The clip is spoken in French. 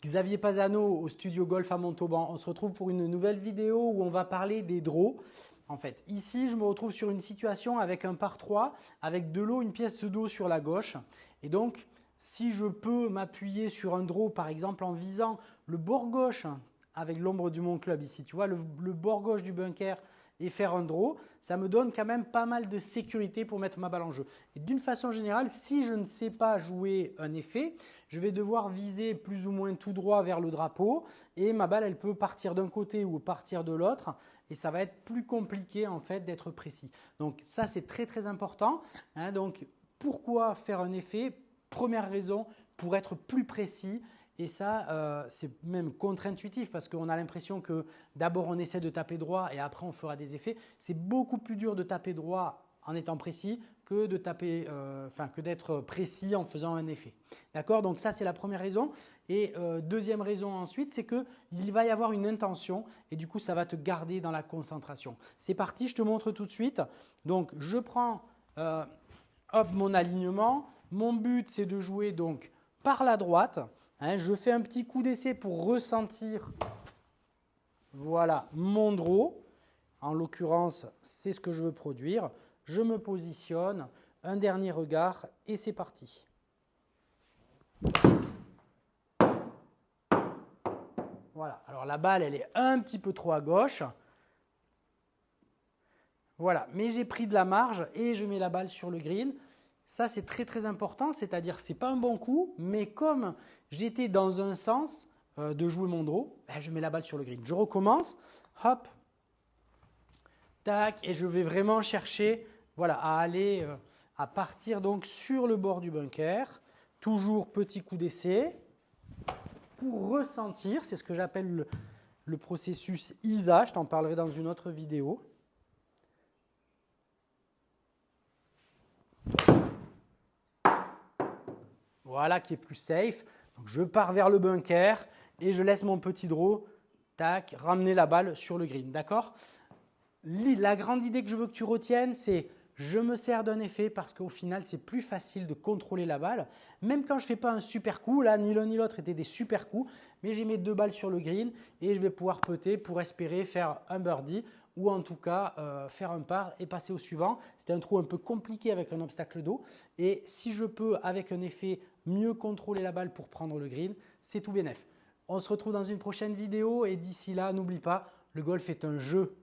Xavier Pasano au studio Golf à Montauban. On se retrouve pour une nouvelle vidéo où on va parler des draws. En fait, ici, je me retrouve sur une situation avec un par 3, avec de l'eau, une pièce d'eau sur la gauche. Et donc, si je peux m'appuyer sur un draw, par exemple en visant le bord gauche avec l'ombre du Mon Club ici, tu vois, le bord gauche du bunker et faire un draw, ça me donne quand même pas mal de sécurité pour mettre ma balle en jeu. Et d'une façon générale, si je ne sais pas jouer un effet, je vais devoir viser plus ou moins tout droit vers le drapeau et ma balle, elle peut partir d'un côté ou partir de l'autre et ça va être plus compliqué en fait d'être précis. Donc ça, c'est très très important. Hein, donc pourquoi faire un effet? Première raison, pour être plus précis. Et ça, c'est même contre-intuitif parce qu'on a l'impression que d'abord on essaie de taper droit et après on fera des effets. C'est beaucoup plus dur de taper droit en étant précis que d'être précis en faisant un effet. D'accord? Donc ça, c'est la première raison. Et deuxième raison ensuite, c'est qu'il va y avoir une intention et du coup, ça va te garder dans la concentration. C'est parti, je te montre tout de suite. Donc, je prends mon alignement. Mon but, c'est de jouer donc par la droite. Hein, je fais un petit coup d'essai pour ressentir voilà, mon draw. En l'occurrence, c'est ce que je veux produire. Je me positionne, un dernier regard et c'est parti. Voilà, alors la balle, elle est un petit peu trop à gauche. Voilà, mais j'ai pris de la marge et je mets la balle sur le green. Ça, c'est très très important, c'est-à-dire que ce n'est pas un bon coup, mais comme j'étais dans un sens de jouer mon draw, ben, je mets la balle sur le green. Je recommence, hop, tac, et je vais vraiment chercher voilà, à aller, à partir donc sur le bord du bunker. Toujours petit coup d'essai pour ressentir, c'est ce que j'appelle le processus ISA, je t'en parlerai dans une autre vidéo. Voilà qui est plus safe. Donc, je pars vers le bunker et je laisse mon petit draw, tac, ramener la balle sur le green. D'accord? La grande idée que je veux que tu retiennes, c'est je me sers d'un effet parce qu'au final, c'est plus facile de contrôler la balle. Même quand je ne fais pas un super coup, là, ni l'un ni l'autre étaient des super coups, mais j'ai mes deux balles sur le green et je vais pouvoir putter pour espérer faire un birdie ou en tout cas faire un par et passer au suivant. C'était un trou un peu compliqué avec un obstacle d'eau et si je peux, avec un effet, mieux contrôler la balle pour prendre le green, c'est tout bénef. On se retrouve dans une prochaine vidéo et d'ici là, n'oublie pas, le golf est un jeu.